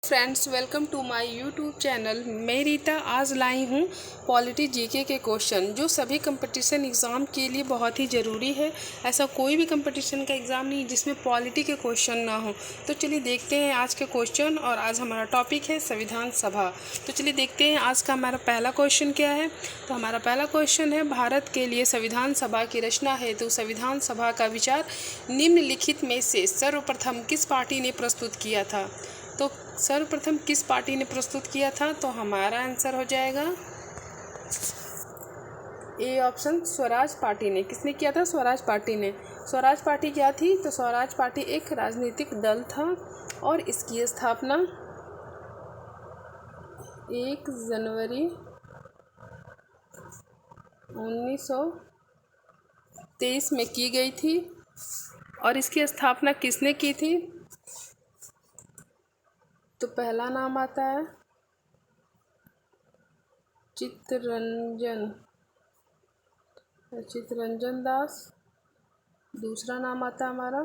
Friends, welcome to my YouTube channel. मैं रीता आज लाई हूँ पॉलिटी जीके के क्वेश्चन जो सभी कंपटीशन एग्ज़ाम के लिए बहुत ही ज़रूरी है। ऐसा कोई भी कंपटीशन का एग्ज़ाम नहीं जिसमें पॉलिटी के क्वेश्चन ना हो। तो चलिए देखते हैं आज के क्वेश्चन। और आज हमारा टॉपिक है संविधान सभा। तो चलिए देखते हैं आज का हमारा पहला क्वेश्चन क्या है। तो हमारा पहला क्वेश्चन है, भारत के लिए संविधान सभा की रचना हेतु संविधान सभा का विचार निम्नलिखित में से सर्वप्रथम किस पार्टी ने प्रस्तुत किया था। तो सर्वप्रथम किस पार्टी ने प्रस्तुत किया था, तो हमारा आंसर हो जाएगा ए ऑप्शन, स्वराज पार्टी ने। किसने किया था? स्वराज पार्टी ने। स्वराज पार्टी क्या थी? तो स्वराज पार्टी एक राजनीतिक दल था और इसकी स्थापना 1 जनवरी 1923 में की गई थी। और इसकी स्थापना किसने की थी? तो पहला नाम आता है चित्तरंजन दास। दूसरा नाम आता है हमारा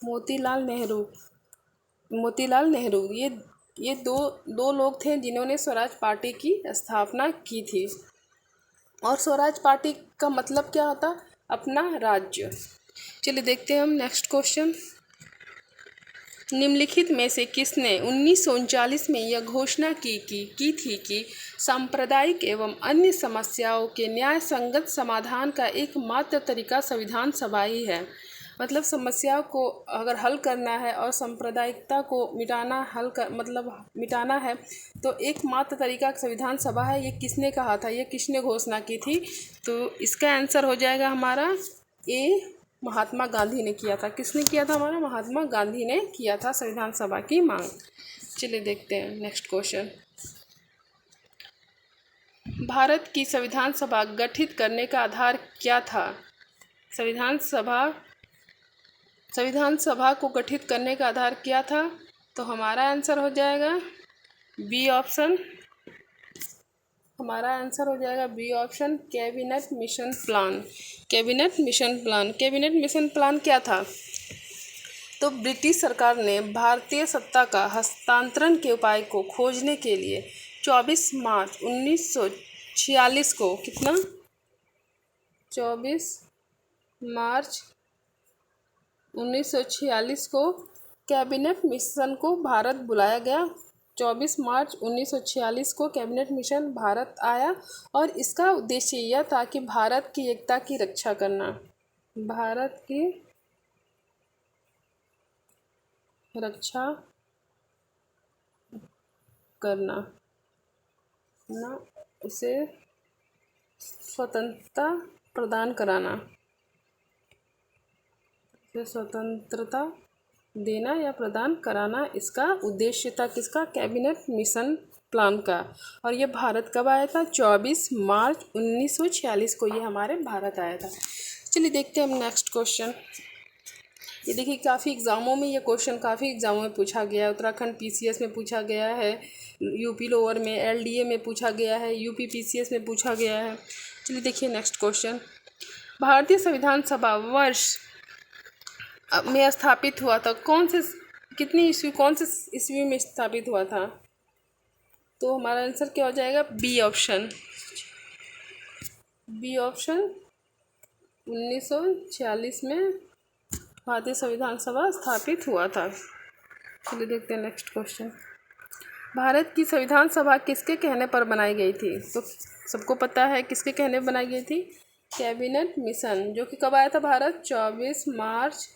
मोतीलाल नेहरू। ये दो लोग थे जिन्होंने स्वराज पार्टी की स्थापना की थी। और स्वराज पार्टी का मतलब क्या होता? अपना राज्य। चलिए देखते हैं हम नेक्स्ट क्वेश्चन। निम्नलिखित में से किसने 1939 में यह घोषणा की थी कि सांप्रदायिक एवं अन्य समस्याओं के न्याय संगत समाधान का एकमात्र तरीका संविधान सभा ही है। मतलब समस्याओं को अगर हल करना है और सांप्रदायिकता को मिटाना है तो एकमात्र तरीका संविधान सभा है। ये किसने कहा था? ये किसने घोषणा की थी? तो इसका आंसर हो जाएगा हमारा ए, महात्मा गांधी ने किया था। किसने किया था? हमारा महात्मा गांधी ने किया था संविधान सभा की मांग। चलिए देखते हैं नेक्स्ट क्वेश्चन। भारत की संविधान सभा गठित करने का आधार क्या था? संविधान सभा को गठित करने का आधार क्या था? तो हमारा आंसर हो जाएगा बी ऑप्शन। हमारा आंसर हो जाएगा B option, cabinet mission plan. Cabinet mission plan क्या था? तो ब्रिटिश सरकार ने भारतीय सत्ता का हस्तांतरण के उपाय को खोजने के लिए 24 मार्च 1946 को 24 मार्च 1946 को कैबिनेट मिशन को भारत बुलाया गया। 24 मार्च 1946 को कैबिनेट मिशन भारत आया और इसका उद्देश्य यह था कि भारत की एकता की रक्षा करना। भारत की रक्षा करना ना, उसे स्वतंत्रता प्रदान कराना, स्वतंत्रता देना या प्रदान कराना इसका उद्देश्य था। किसका? कैबिनेट मिशन प्लान का। और ये भारत कब आया था? 24 मार्च 1946 को ये हमारे भारत आया था। चलिए देखते हैं हम नेक्स्ट क्वेश्चन। ये देखिए काफ़ी एग्ज़ामों में ये क्वेश्चन पूछा गया है। उत्तराखंड पीसीएस में पूछा गया है, यूपी लोअर में, एलडीए में पूछा गया है, यूपी पीसीएस में पूछा गया है। चलिए देखिए नेक्स्ट क्वेश्चन। भारतीय संविधान सभा वर्ष में स्थापित हुआ था कौन से ईस्वी में स्थापित हुआ था? तो हमारा आंसर क्या हो जाएगा? बी ऑप्शन 1946 में भारतीय संविधान सभा स्थापित हुआ था। चलिए देखते हैं नेक्स्ट क्वेश्चन। भारत की संविधान सभा किसके कहने पर बनाई गई थी? तो सबको पता है किसके कहने पर बनाई गई थी? कैबिनेट मिशन, जो कि कब आया था भारत? 24 मार्च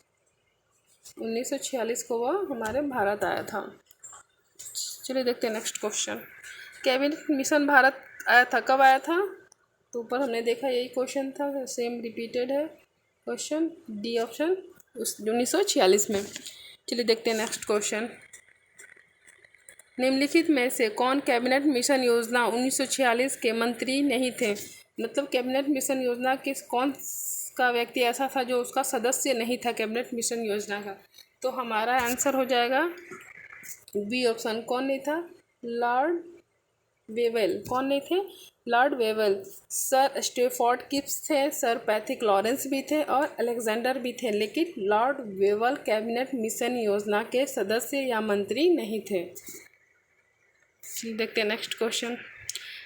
1946 को वह हमारे भारत आया था। चलिए देखते हैं next question. Cabinet mission Bharat आया था, कब आया था? तो ऊपर हमने देखा यही क्वेश्चन था, सेम रिपीटेड है क्वेश्चन, डी ऑप्शन 1946 में। चलिए देखते हैं नेक्स्ट क्वेश्चन। निम्नलिखित में से कौन कैबिनेट मिशन योजना 1946 के मंत्री नहीं थे? मतलब कैबिनेट मिशन योजना के कौन का व्यक्ति ऐसा था जो उसका सदस्य नहीं था कैबिनेट मिशन योजना का? तो हमारा आंसर हो जाएगा बी ऑप्शन। कौन नहीं था? लॉर्ड वेवेल, कौन नहीं थे? Lord Wavell, sir Stafford Cripps थे, सर पैथिक लॉरेंस भी थे और अलेक्जेंडर भी थे, लेकिन लॉर्ड वेवेल कैबिनेट मिशन योजना के सदस्य या मंत्री नहीं थे। देखते हैं नेक्स्ट क्वेश्चन।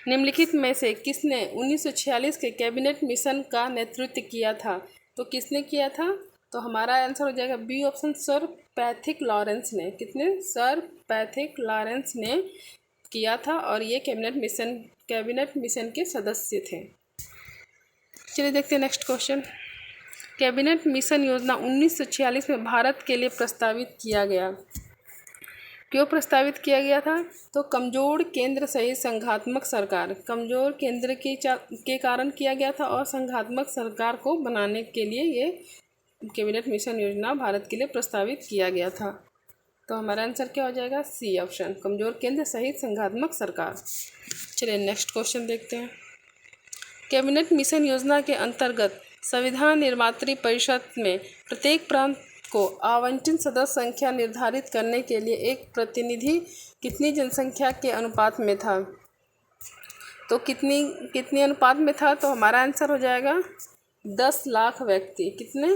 निम्नलिखित में से किसने 1946 के कैबिनेट मिशन का नेतृत्व किया था? तो किसने किया था? तो हमारा आंसर हो जाएगा B option, sir Pethick Lawrence ने। कितने? सर पैथिक लॉरेंस ने किया था और ये कैबिनेट मिशन के सदस्य थे। चलिए देखते हैं नेक्स्ट क्वेश्चन। कैबिनेट मिशन योजना 1946 में भारत के लिए प्रस्तावित किया गया। क्यों प्रस्तावित किया गया था? तो कमजोर केंद्र सहित संघात्मक सरकार, कमजोर केंद्र के कारण किया गया था और संघात्मक सरकार को बनाने के लिए ये कैबिनेट मिशन योजना भारत के लिए प्रस्तावित किया गया था। तो हमारा आंसर क्या हो जाएगा? सी ऑप्शन, कमजोर केंद्र सहित संघात्मक सरकार। चलिए नेक्स्ट क्वेश्चन देखते हैं। कैबिनेट मिशन योजना के अंतर्गत संविधान निर्मात्री परिषद में प्रत्येक प्रांत को आवंटित सदस्य संख्या निर्धारित करने के लिए एक प्रतिनिधि कितनी जनसंख्या के अनुपात में था? तो कितनी अनुपात में था? तो हमारा आंसर हो जाएगा 10 लाख व्यक्ति। कितने?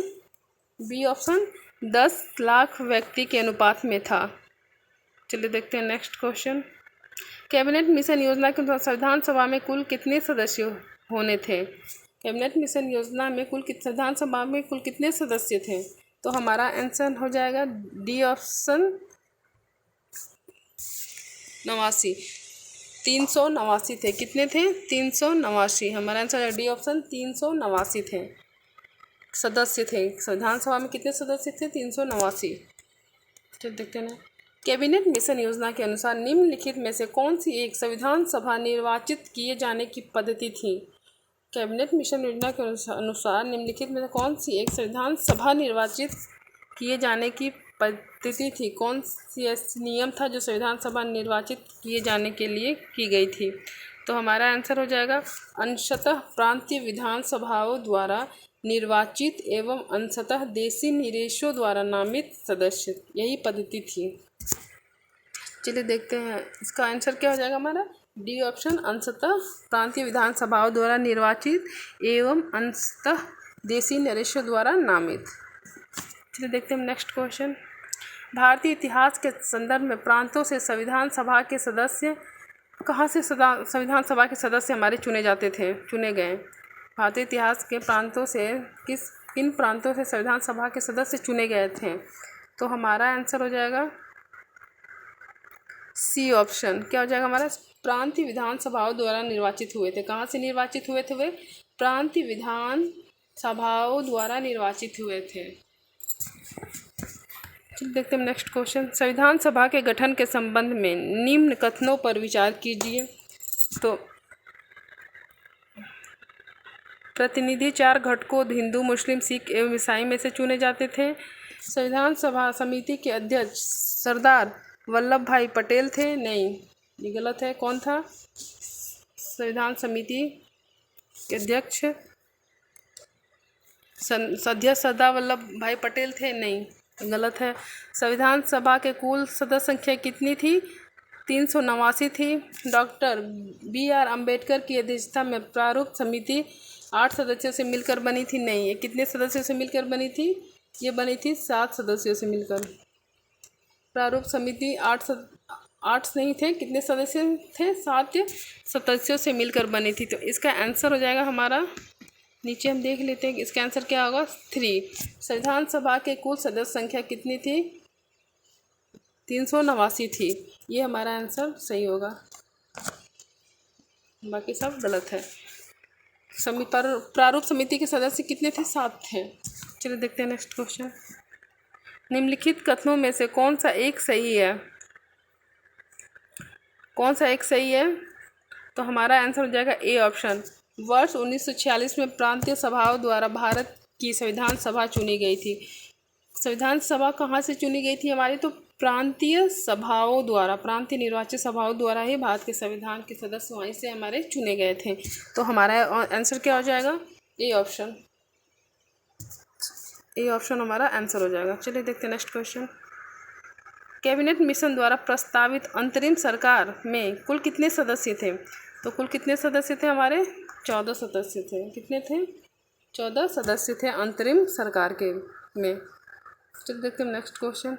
बी ऑप्शन, 10 लाख व्यक्ति के अनुपात में था। चलिए देखते हैं नेक्स्ट क्वेश्चन। कैबिनेट मिशन योजना के अनुसार संविधान सभा में कुल कितने सदस्य होने थे? कैबिनेट मिशन योजना में संविधान सभा में कुल कितने सदस्य थे? तो हमारा आंसर हो जाएगा डी ऑप्शन, 89। 389 थे। कितने थे? 389। हमारा आंसर डी ऑप्शन, 389 थे सदस्य थे। संविधान सभा में कितने सदस्य थे? 389। चलिए देखते हैं ना। कैबिनेट मिशन योजना के अनुसार निम्नलिखित में से कौन सी एक संविधान सभा निर्वाचित किए जाने की पद्धति थी? कैबिनेट मिशन योजना के अनुसार निम्नलिखित में से कौन सी एक संविधान सभा निर्वाचित किए जाने की पद्धति थी? कौन सी नियम था जो संविधान सभा निर्वाचित किए जाने के लिए की गई थी? तो हमारा आंसर हो जाएगा अंशतः प्रांतीय विधानसभाओं द्वारा निर्वाचित एवं अंशतः देशी निवेशों द्वारा नामित सदस्य, यही पद्धति थी। चलिए देखते हैं इसका आंसर क्या हो जाएगा हमारा? डी ऑप्शन, अंशतः प्रांतीय विधानसभाओं द्वारा निर्वाचित एवं अंशतः देशी निवेशों द्वारा नामित। चलिए देखते हैं नेक्स्ट क्वेश्चन। भारतीय इतिहास के संदर्भ में प्रांतों से संविधान सभा के सदस्य कहाँ से संविधान सभा के सदस्य हमारे चुने गए? भारतीय इतिहास के प्रांतों से किन प्रांतों से संविधान सभा के सदस्य चुने गए थे? तो हमारा आंसर हो जाएगा सी ऑप्शन। क्या हो जाएगा हमारा? प्रांतीय विधानसभाओं द्वारा निर्वाचित हुए थे। कहाँ से निर्वाचित हुए थे वे? प्रांतीय विधान सभाओं द्वारा निर्वाचित हुए थे। देखते हैं नेक्स्ट क्वेश्चन। संविधान सभा के गठन के संबंध में निम्न कथनों पर विचार कीजिए। तो प्रतिनिधि 4 घटकों हिंदू, मुस्लिम, सिख एवं ईसाई में से चुने जाते थे। संविधान सभा समिति के अध्यक्ष सरदार वल्लभ भाई पटेल थे। नहीं, ये गलत है। कौन था? संविधान समिति के अध्यक्ष सरदार वल्लभ भाई पटेल थे। नहीं, गलत है। संविधान सभा के कुल सदस्य संख्या कितनी थी? 389 थी। डॉक्टर BR अम्बेडकर की अध्यक्षता में प्रारूप समिति 8 सदस्यों से मिलकर बनी थी। नहीं, ये कितने सदस्यों से मिलकर बनी थी? ये बनी थी 7 सदस्यों से मिलकर। प्रारूप समिति 8 नहीं थे, कितने सदस्य थे? 7 सदस्यों से मिलकर बनी थी। तो इसका आंसर हो जाएगा हमारा, नीचे हम देख लेते हैं इसका आंसर क्या होगा? 3। संविधान सभा के कुल सदस्य संख्या कितनी थी? 389 थी। ये हमारा आंसर सही होगा, बाकी सब गलत है। प्रारूप समिति के सदस्य कितने थे? 7 थे। चलिए देखते हैं नेक्स्ट क्वेश्चन। निम्नलिखित कथनों में से कौन सा एक सही है? कौन सा एक सही है? तो हमारा आंसर हो जाएगा ए ऑप्शन। वर्ष 1946 में प्रांतीय सभाओं द्वारा भारत की संविधान सभा चुनी गई थी। संविधान सभा कहाँ से चुनी गई थी हमारी? तो प्रांतीय सभाओं द्वारा, प्रांतीय निर्वाचित सभाओं द्वारा ही भारत के संविधान के सदस्य वहीं से हमारे चुने गए थे। तो हमारा आंसर क्या हो जाएगा? A option. ए ऑप्शन हमारा आंसर हो जाएगा। चलिए देखते हैं नेक्स्ट क्वेश्चन। कैबिनेट मिशन द्वारा प्रस्तावित अंतरिम सरकार में कुल कितने सदस्य थे? तो कुल कितने सदस्य थे हमारे? 14 सदस्य थे। कितने थे? 14 सदस्य थे अंतरिम सरकार के में। चलिए देखते हैं नेक्स्ट क्वेश्चन।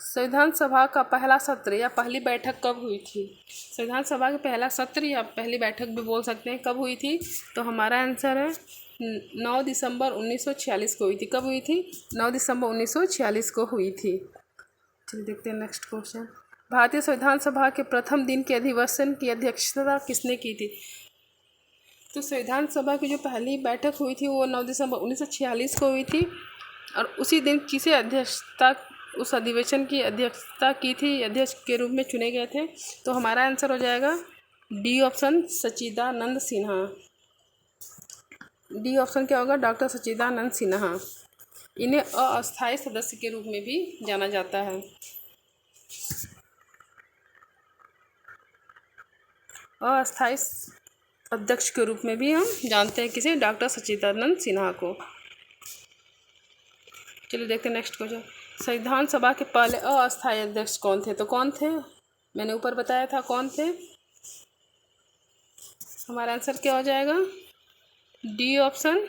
संविधान सभा का पहला सत्र या पहली बैठक कब हुई थी? संविधान सभा का पहला सत्र या पहली बैठक भी बोल सकते हैं, कब हुई थी? तो हमारा आंसर है 9 दिसंबर 1946 को हुई थी। कब हुई थी? 9 दिसंबर 1946 को हुई थी। चलिए देखते हैं नेक्स्ट क्वेश्चन। भारतीय संविधान सभा के प्रथम दिन के अधिवेशन की अध्यक्षता किसने की थी? तो संविधान सभा की जो पहली बैठक हुई थी वो 9 दिसंबर 1946 को हुई थी। और उसी दिन किसे अध्यक्षता उस अधिवेशन की अध्यक्षता की थी, अध्यक्ष के रूप में चुने गए थे? तो हमारा आंसर हो जाएगा डी ऑप्शन, सच्चिदानंद सिन्हा। डी ऑप्शन क्या होगा? डॉक्टर सच्चिदानंद सिन्हा। इन्हें अस्थायी सदस्य के रूप में भी जाना जाता है। अस्थायी अध्यक्ष के रूप में भी हम जानते हैं किसे? डॉक्टर सच्चिदानंद सिन्हा को। चलिए देखते हैं नेक्स्ट क्वेश्चन। संविधान सभा के पहले अस्थायी अध्यक्ष कौन थे? तो कौन थे? मैंने ऊपर बताया था कौन थे। हमारा आंसर क्या हो जाएगा? डी ऑप्शन,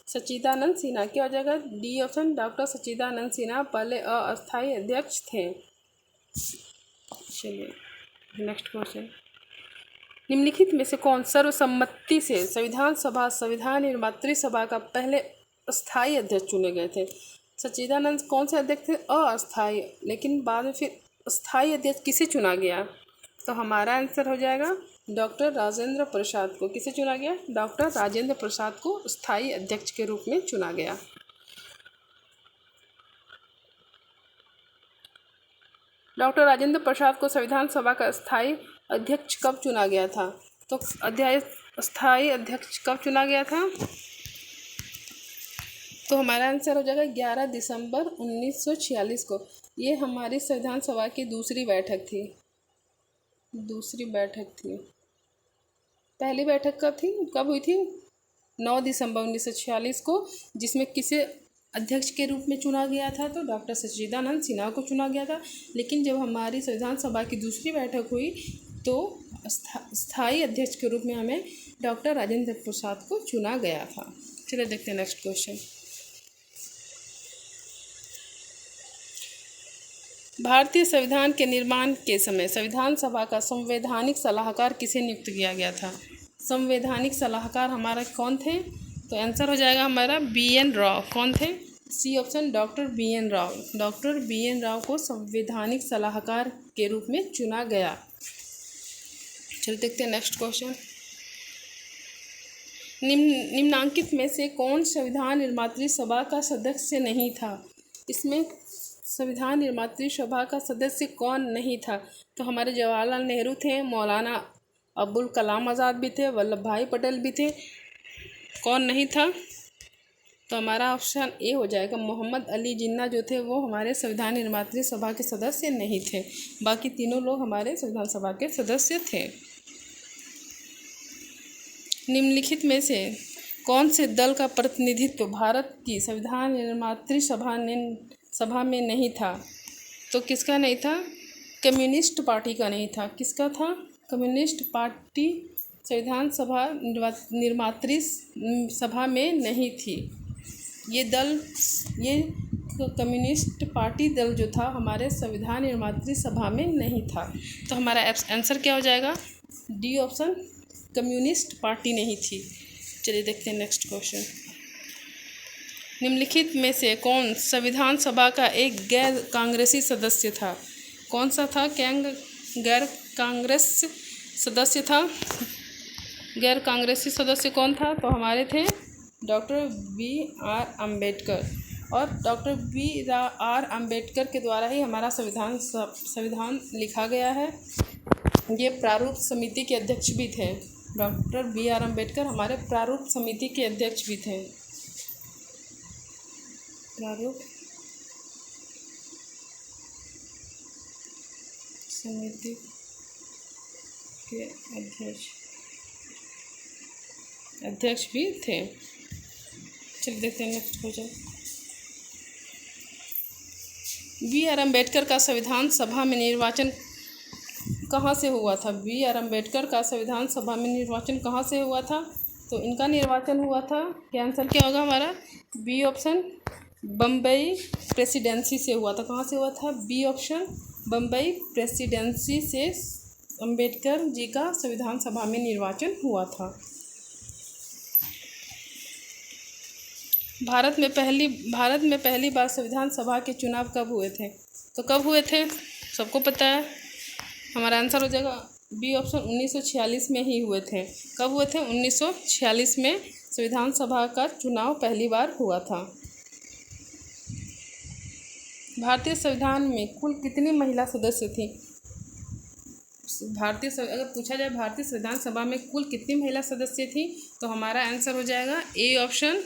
सच्चिदानंद सिन्हा। क्या हो जाएगा? डी ऑप्शन, डॉक्टर सच्चिदानंद सिन्हा पहले अस्थायी अध्यक्ष थे। चलिए नेक्स्ट क्वेश्चन। निम्नलिखित में से कौन सर्वसम्मति से संविधान सभा संविधान निर्मात्री सभा का पहले अस्थायी अध्यक्ष चुने गए थे? सच्चिदानंद कौन से अध्यक्ष थे? अस्थायी, लेकिन बाद में फिर स्थायी अध्यक्ष किसे चुना गया? तो हमारा आंसर हो जाएगा डॉक्टर राजेंद्र प्रसाद को। किसे चुना गया? डॉक्टर राजेंद्र प्रसाद को स्थायी अध्यक्ष के रूप में चुना गया। डॉक्टर राजेंद्र प्रसाद को संविधान सभा का स्थायी अध्यक्ष कब चुना गया था? तो स्थायी अध्यक्ष कब चुना गया था? तो हमारा आंसर हो जाएगा 11 दिसंबर 1946 को। ये हमारी संविधान सभा की दूसरी बैठक थी। पहली बैठक कब हुई थी? 9 दिसंबर 1946 को, जिसमें किसे अध्यक्ष के रूप में चुना गया था? तो डॉक्टर सच्चिदानंद सिन्हा को चुना गया था। लेकिन जब हमारी संविधान सभा की दूसरी बैठक हुई तो स्थायी अध्यक्ष के रूप में हमें डॉक्टर राजेंद्र प्रसाद को चुना गया था। चलिए देखते हैं नेक्स्ट क्वेश्चन। भारतीय संविधान के निर्माण के समय संविधान सभा का संवैधानिक सलाहकार किसे नियुक्त किया गया था? संवैधानिक सलाहकार हमारा कौन थे? तो आंसर हो जाएगा हमारा BN राव। कौन थे? C option, doctor BN Rao. Doctor BN Rao को संवैधानिक सलाहकार के रूप में चुना गया। चलिए देखते हैं नेक्स्ट क्वेश्चन। निम्नांकित में से कौन संविधान निर्मात्री सभा का सदस्य नहीं था? इसमें संविधान निर्मात्री सभा का सदस्य कौन नहीं था? तो हमारे जवाहरलाल नेहरू थे, मौलाना अबुल कलाम आज़ाद भी थे, वल्लभ भाई पटेल भी थे। कौन नहीं था? तो हमारा ऑप्शन ए हो जाएगा, मोहम्मद अली जिन्ना जो थे वो हमारे संविधान निर्मात्री सभा के सदस्य नहीं थे। बाकी तीनों लोग हमारे संविधान सभा के सदस्य थे। निम्नलिखित में से कौन से दल का प्रतिनिधित्व भारत की संविधान निर्मात्री सभा में नहीं था? तो किसका नहीं था? कम्युनिस्ट पार्टी का नहीं था। किसका था? कम्युनिस्ट पार्टी संविधान सभा निर्मात्री सभा में नहीं थी। ये कम्युनिस्ट पार्टी दल जो था हमारे संविधान निर्मात्री सभा में नहीं था। तो हमारा आंसर क्या हो जाएगा? डी ऑप्शन, कम्युनिस्ट पार्टी नहीं थी। चलिए देखते हैं नेक्स्ट क्वेश्चन। निम्नलिखित में से कौन संविधान सभा का एक गैर कांग्रेसी सदस्य था? कौन सा था? गैर कांग्रेस सदस्य था। गैर कांग्रेसी सदस्य कौन था? तो हमारे थे डॉक्टर BR अम्बेडकर। और डॉक्टर BR अम्बेडकर के द्वारा ही हमारा संविधान लिखा गया है। ये प्रारूप समिति के अध्यक्ष भी थे। डॉक्टर BR अम्बेडकर हमारे प्रारूप समिति के अध्यक्ष भी थे। प्रारूप समिति के अध्यक्ष भी थे। चलिए देखते हैं next question. B R Ambedkar का संविधान सभा में निर्वाचन कहाँ से हुआ था? बी आर अम्बेडकर का संविधान सभा में निर्वाचन कहाँ से हुआ था? तो इनका निर्वाचन हुआ था, क्या आंसर क्या होगा हमारा? बी ऑप्शन, बम्बई प्रेसिडेंसी से हुआ था। कहाँ से हुआ था? बी ऑप्शन, बम्बई प्रेसिडेंसी से अम्बेडकर जी का संविधान सभा में निर्वाचन हुआ था। भारत में पहली बार संविधान सभा के चुनाव कब हुए थे? तो कब हुए थे? सबको पता है, हमारा आंसर हो जाएगा बी ऑप्शन, 1946 में ही हुए थे। कब हुए थे? 1946 में संविधान सभा का चुनाव पहली बार हुआ था। भारतीय संविधान में कुल कितनी महिला सदस्य थी? अगर पूछा जाए भारतीय संविधान सभा में कुल कितनी महिला सदस्य थी, तो हमारा आंसर हो जाएगा ए ऑप्शन,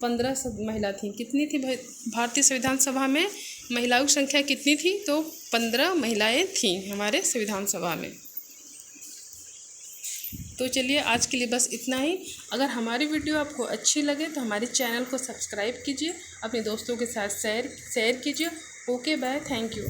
15 महिला थी। कितनी थी भारतीय संविधान सभा में? महिलाओं की संख्या कितनी थी? तो 15 महिलाएं थीं हमारे संविधान सभा में। तो चलिए आज के लिए बस इतना ही। अगर हमारी वीडियो आपको अच्छी लगे तो हमारे चैनल को सब्सक्राइब कीजिए, अपने दोस्तों के साथ शेयर कीजिए। Okay bye, thank you.